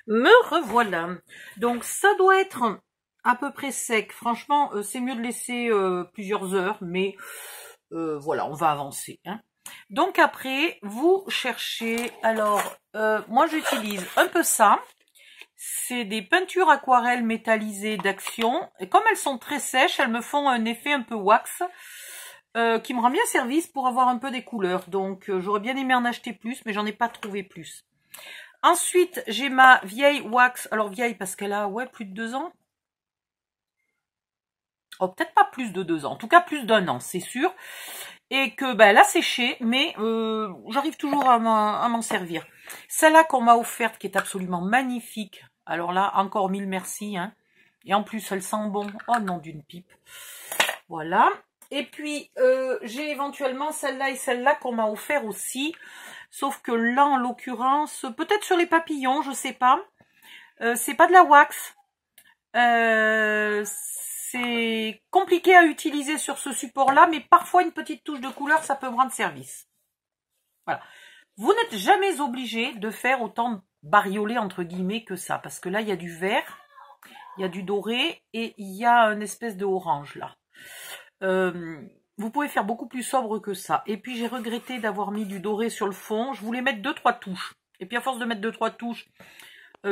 Me revoilà. Donc ça doit être à peu près sec. Franchement, c'est mieux de laisser plusieurs heures, mais voilà, on va avancer. Hein. Donc après, vous cherchez. Alors, moi j'utilise un peu ça. C'est des peintures aquarelles métallisées d'Action. Et comme elles sont très sèches, elles me font un effet un peu wax. Qui me rend bien service pour avoir un peu des couleurs. Donc j'aurais bien aimé en acheter plus, mais j'en ai pas trouvé plus. Ensuite, j'ai ma vieille wax. Alors vieille parce qu'elle a plus de 2 ans. Oh, peut-être pas plus de 2 ans. En tout cas, plus d'1 an, c'est sûr. Et que elle a séché, mais j'arrive toujours à m'en servir. Celle-là qu'on m'a offerte, qui est absolument magnifique. Alors là, encore mille merci. Hein. Et en plus, elle sent bon. Oh non, d'une pipe. Voilà. Et puis, j'ai éventuellement celle-là et celle-là qu'on m'a offert aussi. Sauf que là, en l'occurrence, peut-être sur les papillons, je sais pas. C'est pas de la wax. C'est compliqué à utiliser sur ce support-là, mais parfois une petite touche de couleur, ça peut me rendre service. Voilà. Vous n'êtes jamais obligé de faire autant bariolé, entre guillemets, que ça. Parce que là, il y a du vert, il y a du doré et il y a une espèce de orange, là. Vous pouvez faire beaucoup plus sobre que ça. Et puis j'ai regretté d'avoir mis du doré sur le fond. Je voulais mettre 2-3 touches. Et puis à force de mettre 2-3 touches,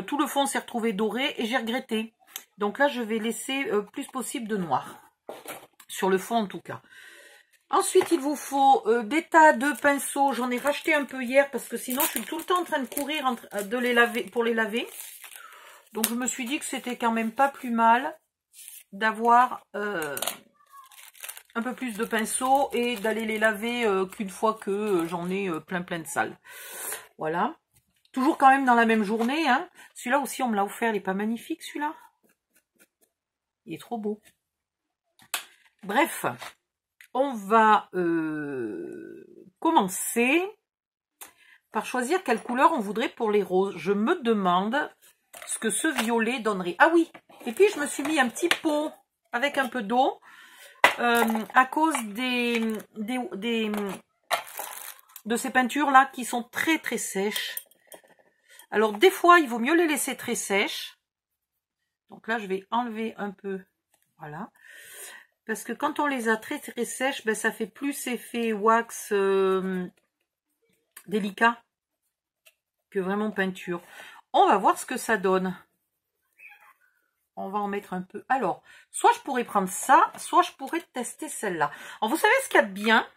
tout le fond s'est retrouvé doré et j'ai regretté. Donc là, je vais laisser plus possible de noir. Sur le fond en tout cas. Ensuite, il vous faut des tas de pinceaux. J'en ai racheté un peu hier parce que sinon, je suis tout le temps en train de courir de les laver, pour les laver. Donc je me suis dit que c'était quand même pas plus mal d'avoir... un peu plus de pinceau et d'aller les laver qu'une fois que j'en ai plein de salles. Voilà. Toujours quand même dans la même journée. Hein. Celui-là aussi, on me l'a offert. Il n'est pas magnifique, celui-là. Il est trop beau. Bref, on va commencer par choisir quelle couleur on voudrait pour les roses. Je me demande ce que ce violet donnerait. Ah oui, et puis je me suis mis un petit pot avec un peu d'eau. À cause de ces peintures là qui sont très très sèches. Alors des fois il vaut mieux les laisser très sèches. Donc là je vais enlever un peu, voilà, parce que quand on les a très très sèches, ça fait plus effet wax délicat que vraiment peinture. On va voir ce que ça donne. On va en mettre un peu. Alors, soit je pourrais prendre ça, soit je pourrais tester celle-là. Alors, vous savez ce qu'il y a de bien?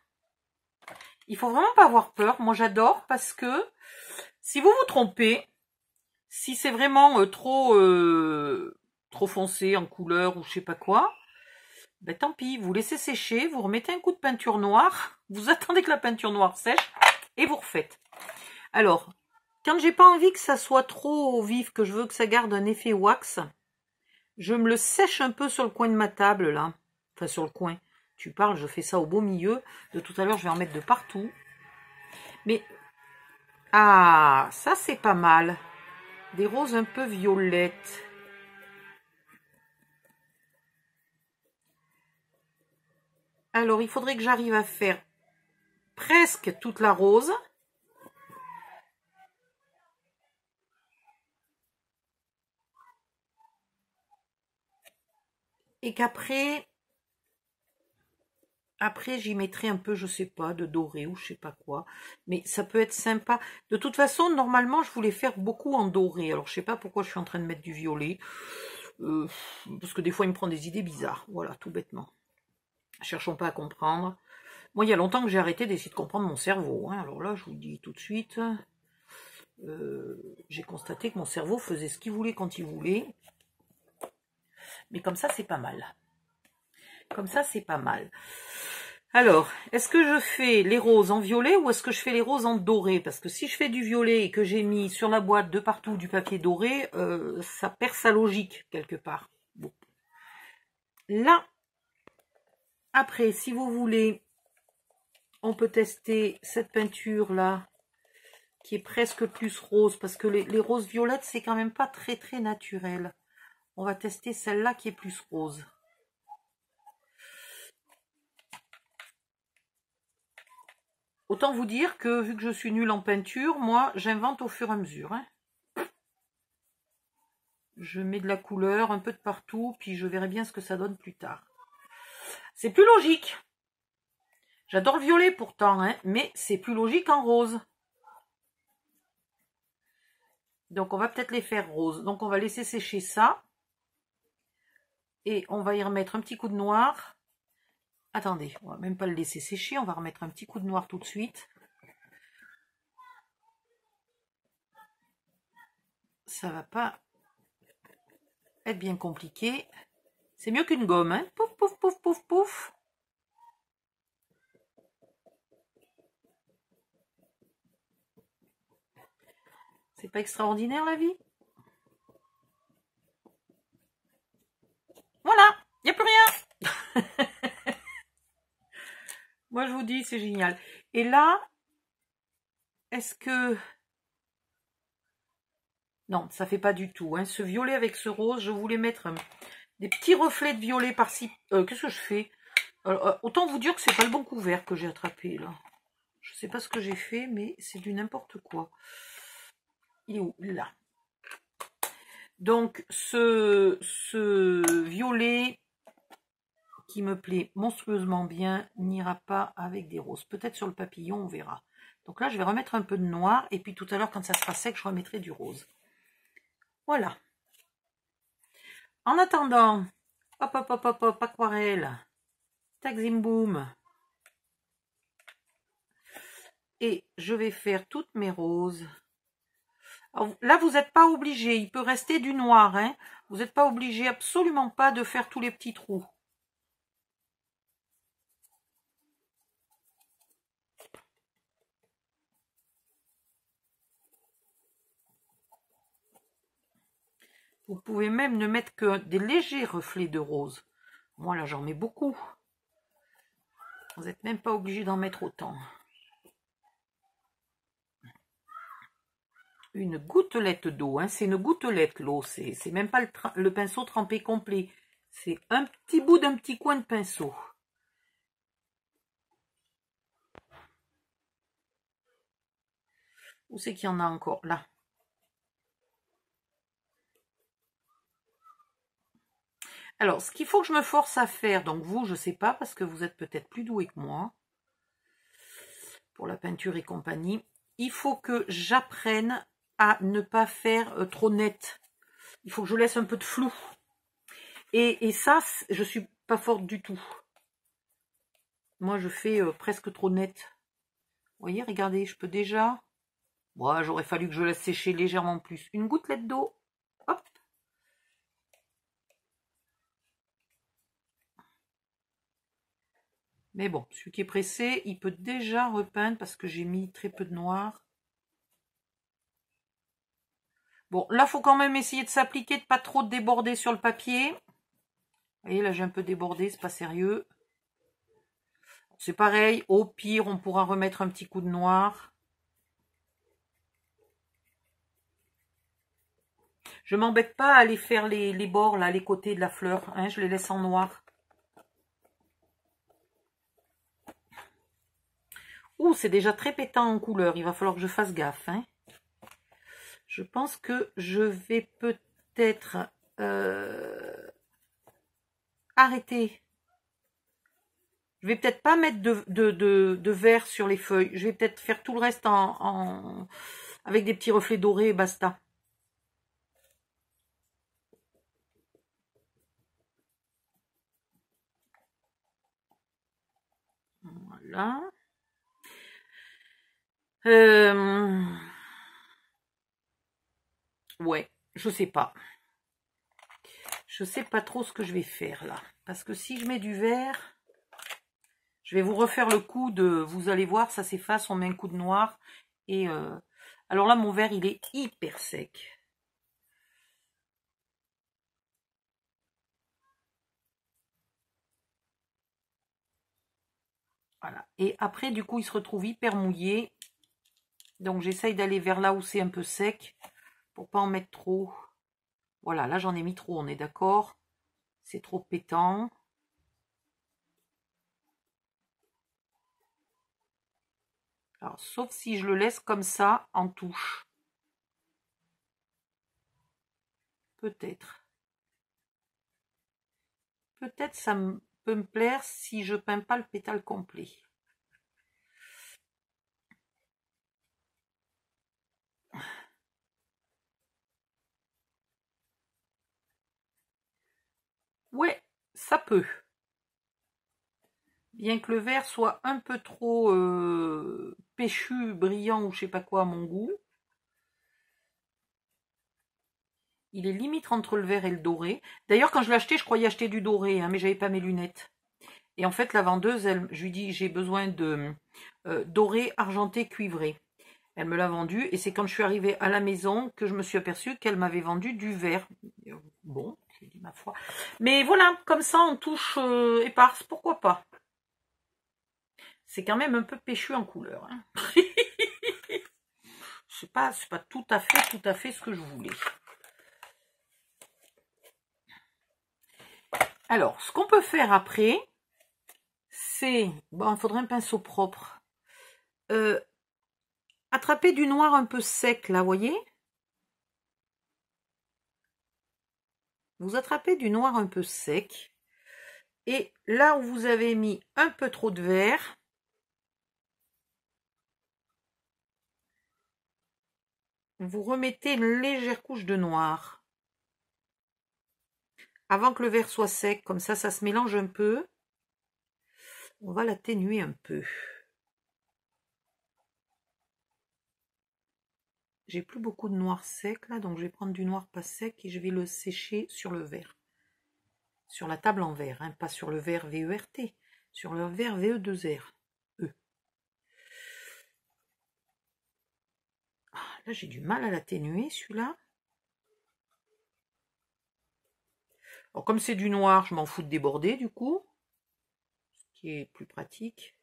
Il faut vraiment pas avoir peur. Moi, j'adore parce que si vous vous trompez, si c'est vraiment trop foncé en couleur ou je sais pas quoi, tant pis. Vous laissez sécher, vous remettez un coup de peinture noire, vous attendez que la peinture noire sèche et vous refaites. Alors, quand j'ai pas envie que ça soit trop vif, que je veux que ça garde un effet wax, je me le sèche un peu sur le coin de ma table, là. Enfin, sur le coin. Tu parles, je fais ça au beau milieu. De tout à l'heure, je vais en mettre de partout. Mais, ah, ça, c'est pas mal. Des roses un peu violettes. Alors, il faudrait que j'arrive à faire presque toute la rose. Et qu'après... Après, j'y mettrai un peu, je sais pas, de doré ou je sais pas quoi. Mais ça peut être sympa. De toute façon, normalement, je voulais faire beaucoup en doré. Alors, je sais pas pourquoi je suis en train de mettre du violet. Parce que des fois, il me prend des idées bizarres. Voilà, tout bêtement. Cherchons pas à comprendre. Moi, il y a longtemps que j'ai arrêté d'essayer de comprendre mon cerveau. Hein. Alors là, je vous le dis tout de suite. J'ai constaté que mon cerveau faisait ce qu'il voulait quand il voulait. Mais comme ça, c'est pas mal. Comme ça, c'est pas mal. Alors, est-ce que je fais les roses en violet ou est-ce que je fais les roses en doré? Parce que si je fais du violet et que j'ai mis sur la boîte de partout du papier doré, ça perd sa logique quelque part. Bon. Là, après, si vous voulez, on peut tester cette peinture-là, qui est presque plus rose, parce que les roses violettes, c'est quand même pas très très naturel. On va tester celle-là qui est plus rose. Autant vous dire que, vu que je suis nulle en peinture, moi, j'invente au fur et à mesure. Hein. je mets de la couleur un peu de partout, puis je verrai bien ce que ça donne plus tard. C'est plus logique. J'adore le violet pourtant, hein, mais c'est plus logique en rose. Donc on va peut-être les faire roses. Donc on va laisser sécher ça. Et on va y remettre un petit coup de noir. Attendez, on va même pas le laisser sécher, on va remettre un petit coup de noir tout de suite. Ça va pas être bien compliqué. C'est mieux qu'une gomme, hein. Pouf, pouf, pouf, pouf, pouf. C'est pas extraordinaire la vie? Voilà, il n'y a plus rien. Moi je vous dis, c'est génial. Et là, est-ce que... Non, ça fait pas du tout. Hein. Ce violet avec ce rose, je voulais mettre des petits reflets de violet par-ci. Qu'est-ce que je fais? Autant vous dire que c'est pas le bon couvert que j'ai attrapé là. Je sais pas ce que j'ai fait, mais c'est du n'importe quoi. Il est où? Là. Donc, ce violet qui me plaît monstrueusement bien n'ira pas avec des roses. Peut-être sur le papillon, on verra. Donc là, je vais remettre un peu de noir. Et puis tout à l'heure, quand ça sera sec, je remettrai du rose. Voilà. En attendant, hop, hop, hop, hop, hop, aquarelle. Tac, zim, boum. Et je vais faire toutes mes roses. Alors, là, vous n'êtes pas obligé. Il peut rester du noir. Hein. Vous n'êtes pas obligé absolument pas de faire tous les petits trous. Vous pouvez même ne mettre que des légers reflets de rose. Moi, là, j'en mets beaucoup. Vous n'êtes même pas obligé d'en mettre autant. Une gouttelette d'eau. Hein. C'est une gouttelette, l'eau. C'est même pas le pinceau trempé complet. C'est un petit bout d'un petit coin de pinceau. Où c'est qu'il y en a encore? Là. Alors, ce qu'il faut que je me force à faire, donc vous, je ne sais pas, parce que vous êtes peut-être plus doué que moi, pour la peinture et compagnie, il faut que j'apprenne à ne pas faire trop net. Il faut que je laisse un peu de flou. Et ça, je ne suis pas forte du tout. Moi, je fais presque trop net. Vous voyez, regardez, je peux déjà... Bon, j'aurais fallu que je laisse sécher légèrement plus. Une gouttelette d'eau, hop. Mais bon, celui qui est pressé, il peut déjà repeindre parce que j'ai mis très peu de noir. Bon, là, il faut quand même essayer de s'appliquer, de pas trop déborder sur le papier. Vous voyez, là, j'ai un peu débordé, c'est pas sérieux. C'est pareil, au pire, on pourra remettre un petit coup de noir. Je m'embête pas à aller faire les bords, là, les côtés de la fleur. Hein, je les laisse en noir. Ouh, c'est déjà très pétant en couleur. Il va falloir que je fasse gaffe. Hein. Je pense que je vais peut-être arrêter. Je vais peut-être pas mettre de vert sur les feuilles. Je vais peut-être faire tout le reste avec des petits reflets dorés et basta. Voilà. Ouais, je sais pas. Je sais pas trop ce que je vais faire là. Parce que si je mets du vert, je vais vous refaire le coup de... Vous allez voir, ça s'efface, on met un coup de noir. Et alors là, mon vert, il est hyper sec. Voilà. Et après, du coup, il se retrouve hyper mouillé. Donc, j'essaye d'aller vers là où c'est un peu sec. Pour pas en mettre trop. Voilà, là, j'en ai mis trop, on est d'accord. C'est trop pétant. Alors, sauf si je le laisse comme ça, en touche. Peut-être. Peut-être ça peut me plaire si je peins pas le pétale complet. Ouais, ça peut. Bien que le vert soit un peu trop péchu, brillant ou je sais pas quoi à mon goût. Il est limite entre le vert et le doré. D'ailleurs, quand je l'ai acheté, je croyais acheter du doré, hein, mais j'avais pas mes lunettes. Et en fait, la vendeuse, je lui dis, j'ai besoin de doré, argenté, cuivré. Elle me l'a vendu, et c'est quand je suis arrivée à la maison que je me suis aperçue qu'elle m'avait vendu du vert. Bon, j'ai dit ma foi. Mais voilà, comme ça, on touche éparse, pourquoi pas. C'est quand même un peu péchu en couleur. Hein. C'est pas tout à fait ce que je voulais. Alors, ce qu'on peut faire après, c'est... Bon, il faudrait un pinceau propre. Attraper du noir un peu sec, là, vous voyez? Vous attrapez du noir un peu sec. Et là où vous avez mis un peu trop de vert, vous remettez une légère couche de noir. Avant que le vert soit sec, comme ça se mélange un peu. On va l'atténuer un peu. J'ai plus beaucoup de noir sec là, donc je vais prendre du noir pas sec et je vais le sécher sur le verre. Sur la table en verre, hein, pas sur le verre VERT, sur le verre VE2R. Là, j'ai du mal à l'atténuer, celui-là. Alors, comme c'est du noir, je m'en fous de déborder, du coup. Ce qui est plus pratique.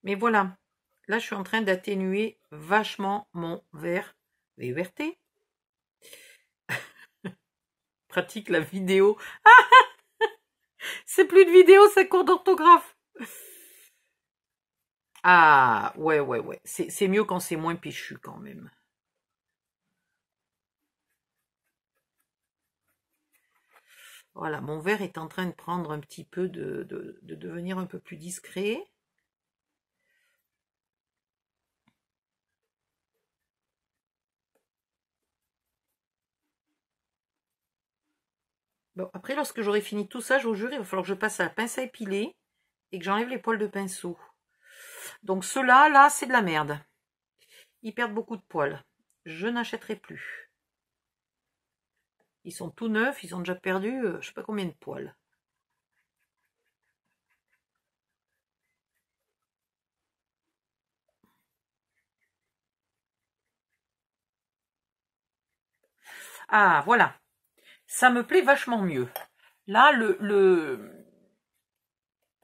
Mais voilà. Là, je suis en train d'atténuer vachement mon vert VERT. Pratique la vidéo. C'est plus de vidéo, c'est cours d'orthographe. Ah, ouais. C'est mieux quand c'est moins péchu, quand même. Voilà, mon verre est en train de prendre un petit peu de devenir un peu plus discret. Bon, après, lorsque j'aurai fini tout ça, je vous jure, il va falloir que je passe à la pince à épiler et que j'enlève les poils de pinceau. Donc ceux-là, là, c'est de la merde. Ils perdent beaucoup de poils. Je n'achèterai plus. Ils sont tout neufs, ils ont déjà perdu je sais pas combien de poils. Ah, voilà. Ça me plaît vachement mieux. Là,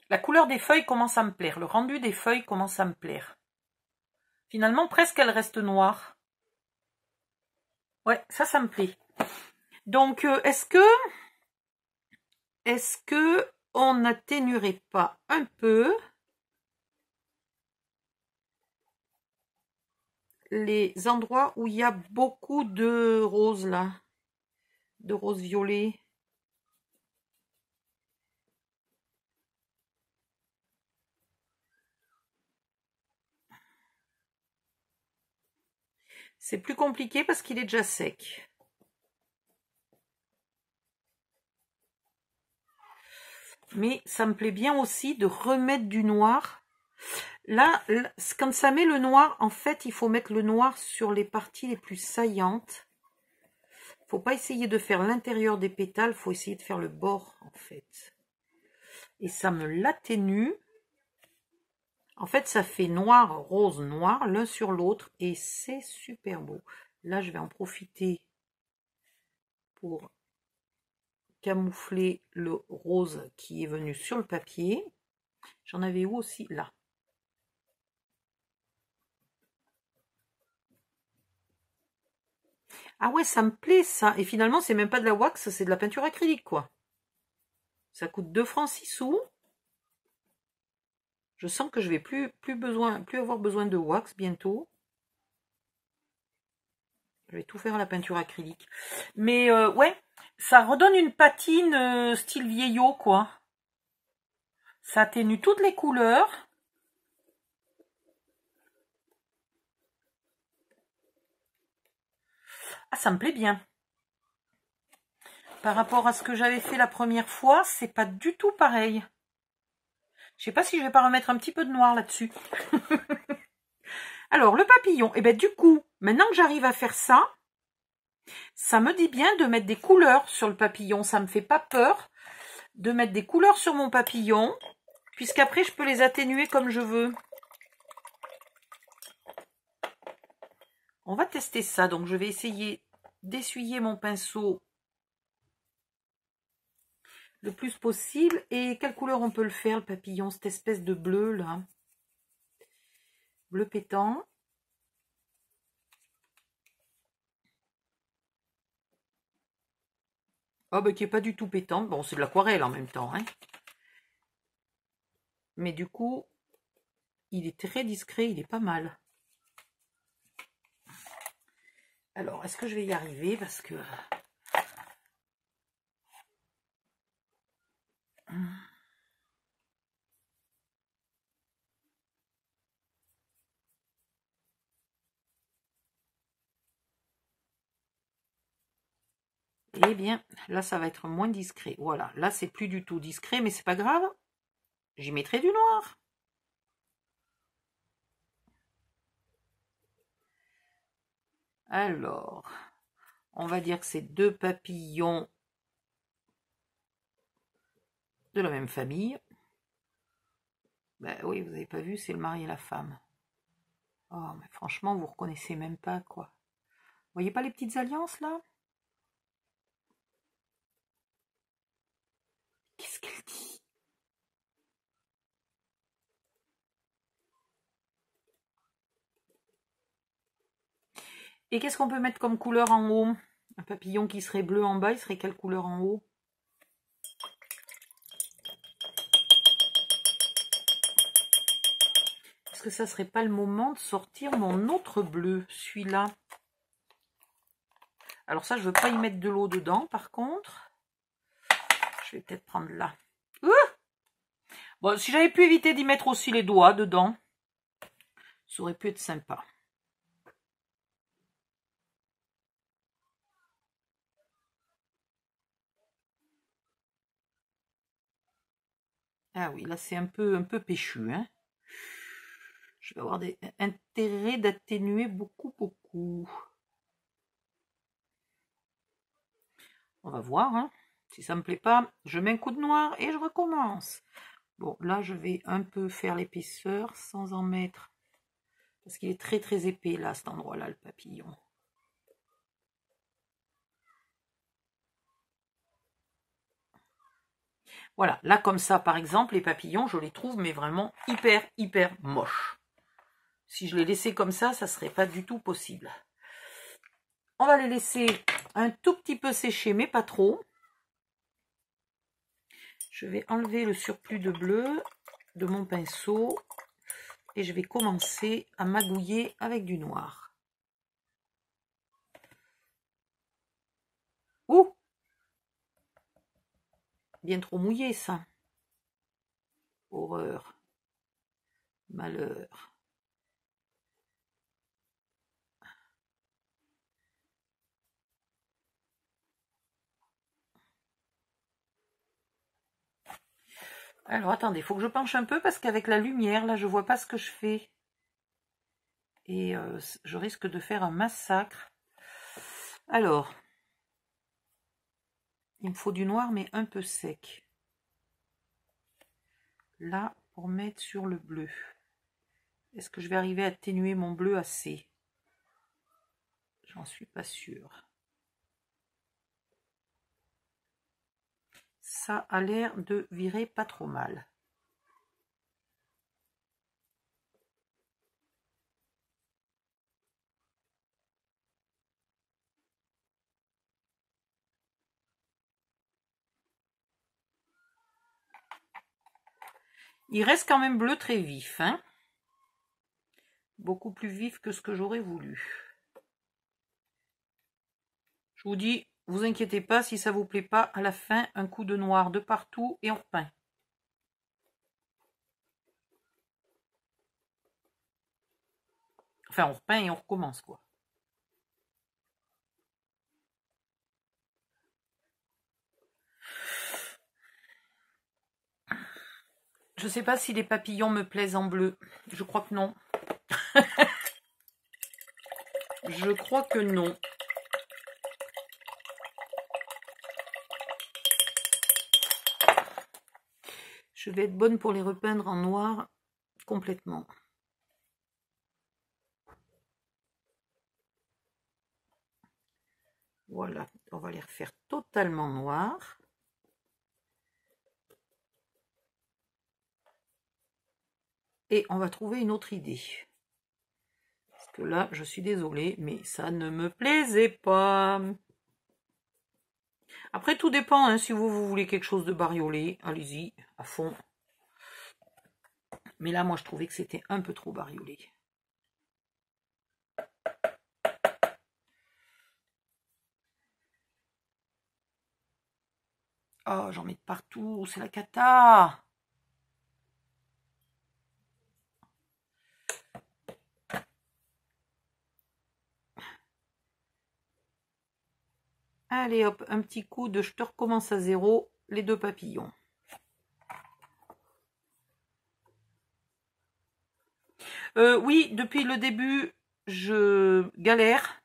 la couleur des feuilles commence à me plaire. Le rendu des feuilles commence à me plaire. Finalement, presque elle reste noire. Ouais, ça me plaît. Donc, est-ce que on n'atténuerait pas un peu les endroits où il y a beaucoup de roses là, de roses violets? C'est plus compliqué parce qu'il est déjà sec. Mais ça me plaît bien aussi de remettre du noir. Là, quand ça met le noir, en fait, il faut mettre le noir sur les parties les plus saillantes. Faut pas essayer de faire l'intérieur des pétales, faut essayer de faire le bord, en fait. Et ça me l'atténue. En fait, ça fait noir, rose, noir, l'un sur l'autre, et c'est super beau. Là, je vais en profiter pour camoufler le rose qui est venu sur le papier. J'en avais où aussi? Là. Ah ouais, ça me plaît ça. Et finalement, c'est même pas de la wax, c'est de la peinture acrylique, quoi. Ça coûte 2 francs 6 sous. Je sens que je vais plus avoir besoin de wax bientôt. Je vais tout faire à la peinture acrylique. Mais ouais, ça redonne une patine style vieillot, quoi. Ça atténue toutes les couleurs. Ah, ça me plaît bien. Par rapport à ce que j'avais fait la première fois, c'est pas du tout pareil. Je sais pas si je vais pas remettre un petit peu de noir là-dessus. Alors, le papillon, et ben du coup, maintenant que j'arrive à faire ça, ça me dit bien de mettre des couleurs sur le papillon. Ça me fait pas peur de mettre des couleurs sur mon papillon, puisqu'après je peux les atténuer comme je veux. On va tester ça, donc je vais essayer d'essuyer mon pinceau le plus possible. Et quelle couleur on peut le faire, le papillon? Cette espèce de bleu là. Bleu pétant. Oh bah qui est pas du tout pétant. Bon, c'est de l'aquarelle en même temps. Hein. Mais du coup, il est très discret, il est pas mal. Alors, est-ce que je vais y arriver? Parce que... Eh bien, là, ça va être moins discret. Voilà, là, c'est plus du tout discret, mais c'est pas grave. J'y mettrai du noir. Alors, on va dire que c'est deux papillons de la même famille. Ben oui, vous n'avez pas vu, c'est le mari et la femme. Oh, mais franchement, vous reconnaissez même pas, quoi. Vous voyez pas les petites alliances, là? Qu'est-ce qu'elle dit? Et qu'est-ce qu'on peut mettre comme couleur en haut? Un papillon qui serait bleu en bas, il serait quelle couleur en haut? Est-ce que ça serait pas le moment de sortir mon autre bleu, celui-là? Alors ça, je veux pas y mettre de l'eau dedans, par contre. Je vais peut-être prendre là. Bon, si j'avais pu éviter d'y mettre aussi les doigts dedans, ça aurait pu être sympa. Ah oui, là c'est un peu péchu. Hein. Je vais avoir intérêt d'atténuer beaucoup. On va voir. Hein. Si ça me plaît pas, je mets un coup de noir et je recommence. Bon, là je vais un peu faire l'épaisseur sans en mettre. Parce qu'il est très épais là, cet endroit-là, le papillon. Voilà, là comme ça par exemple, les papillons, je les trouve mais vraiment hyper moches. Si je les laissais comme ça serait pas du tout possible. On va les laisser un tout petit peu sécher, mais pas trop. Je vais enlever le surplus de bleu de mon pinceau et je vais commencer à magouiller avec du noir. Ouh! Bien trop mouillé ça. Horreur. Malheur. Alors attendez, il faut que je penche un peu parce qu'avec la lumière, là, je vois pas ce que je fais. Et je risque de faire un massacre. Alors, il me faut du noir, mais un peu sec. Là, pour mettre sur le bleu. Est-ce que je vais arriver à atténuer mon bleu assez? J'en suis pas sûre. Ça a l'air de virer pas trop mal. Il reste quand même bleu très vif, hein. Beaucoup plus vif que ce que j'aurais voulu. Je vous dis, vous inquiétez pas, si ça vous plaît pas, à la fin, un coup de noir de partout et on repeint. Enfin, on repeint et on recommence, quoi. Je sais pas si les papillons me plaisent en bleu. Je crois que non. Je crois que non. Je vais être bonne pour les repeindre en noir complètement. Voilà, on va les refaire totalement noirs. Et on va trouver une autre idée. Parce que là, je suis désolée, mais ça ne me plaisait pas. Après, tout dépend, hein, si vous voulez quelque chose de bariolé, allez-y, à fond. Mais là, moi, je trouvais que c'était un peu trop bariolé. Oh, j'en mets de partout, c'est la cata. Allez hop, un petit coup de je te recommence à zéro, les deux papillons. Oui, depuis le début, je galère.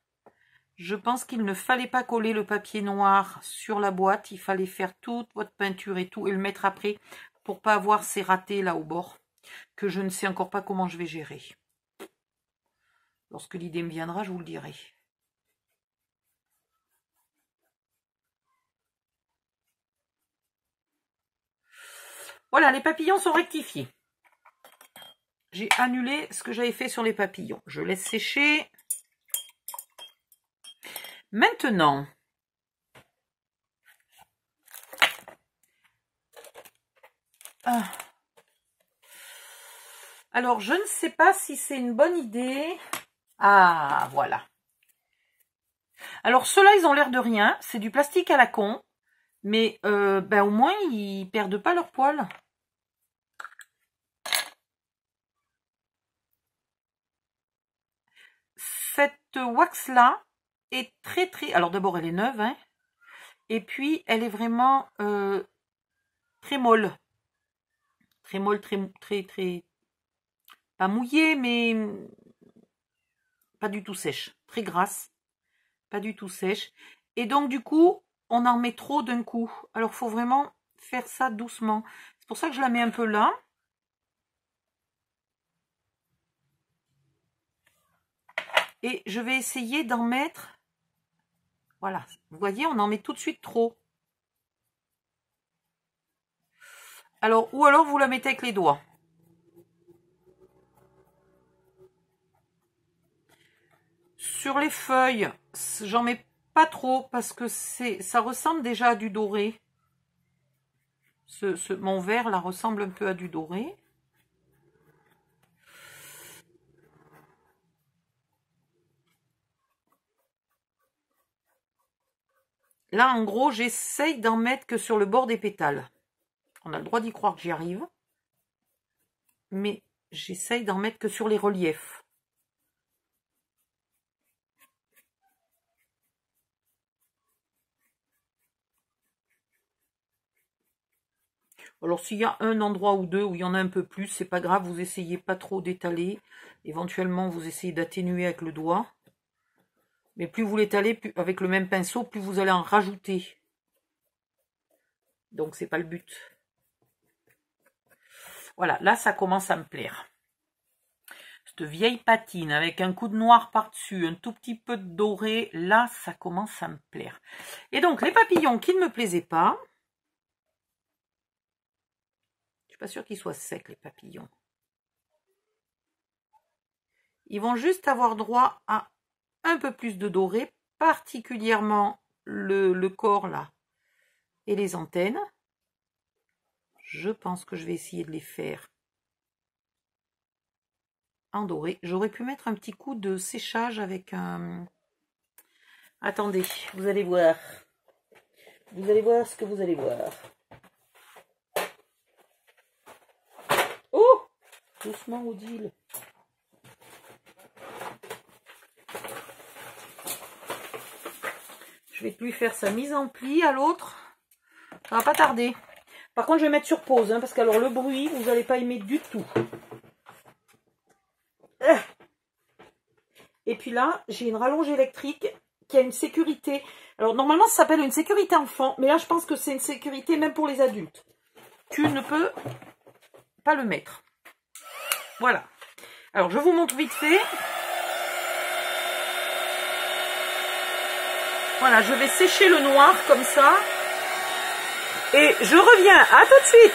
Je pense qu'il ne fallait pas coller le papier noir sur la boîte. Il fallait faire toute votre peinture et tout et le mettre après pour pas avoir ces ratés là au bord que je ne sais encore pas comment je vais gérer. Lorsque l'idée me viendra, je vous le dirai. Voilà, les papillons sont rectifiés. J'ai annulé ce que j'avais fait sur les papillons. Je laisse sécher. Maintenant, alors je ne sais pas si c'est une bonne idée. Ah, voilà. Alors ceux-là, ils ont l'air de rien. C'est du plastique à la con. Mais ben, au moins, ils perdent pas leur poil. Cette wax-là est très très... Alors d'abord, elle est neuve. Hein, et puis, elle est vraiment très molle. Très molle, très... Pas mouillée, mais pas du tout sèche. Très grasse. Pas du tout sèche. Et donc, du coup, on en met trop d'un coup. Alors, il faut vraiment faire ça doucement. C'est pour ça que je la mets un peu là. Et je vais essayer d'en mettre... Voilà. Vous voyez, on en met tout de suite trop. Alors, ou alors, vous la mettez avec les doigts. Sur les feuilles, j'en mets pas trop parce que ça ressemble déjà à du doré. Mon vert là ressemble un peu à du doré. Là, en gros, j'essaye d'en mettre que sur le bord des pétales. On a le droit d'y croire que j'y arrive. Mais j'essaye d'en mettre que sur les reliefs. Alors, s'il y a un endroit ou deux où il y en a un peu plus, c'est pas grave, vous essayez pas trop d'étaler. Éventuellement, vous essayez d'atténuer avec le doigt. Mais plus vous l'étalez avec le même pinceau, plus vous allez en rajouter. Donc, c'est pas le but. Voilà, là, ça commence à me plaire. Cette vieille patine avec un coup de noir par-dessus, un tout petit peu de doré, là, ça commence à me plaire. Et donc, les papillons qui ne me plaisaient pas, je suis pas sûre qu'ils soient secs, les papillons. Ils vont juste avoir droit à un peu plus de doré, particulièrement le corps là et les antennes. Je pense que je vais essayer de les faire en doré. J'aurais pu mettre un petit coup de séchage avec un Attendez, vous allez voir. Vous allez voir ce que vous allez voir. Oh! Doucement, Odile. Je vais lui faire sa mise en pli à l'autre. Ça va pas tarder. Par contre, je vais mettre sur pause, hein, parce qu'alors le bruit, vous n'allez pas aimer du tout. Et puis là, j'ai une rallonge électrique qui a une sécurité. Alors, normalement, ça s'appelle une sécurité enfant, mais là, je pense que c'est une sécurité même pour les adultes. Tu ne peux pas le mettre. Voilà. Alors, je vous montre vite fait. Voilà, je vais sécher le noir comme ça. Et je reviens. À tout de suite.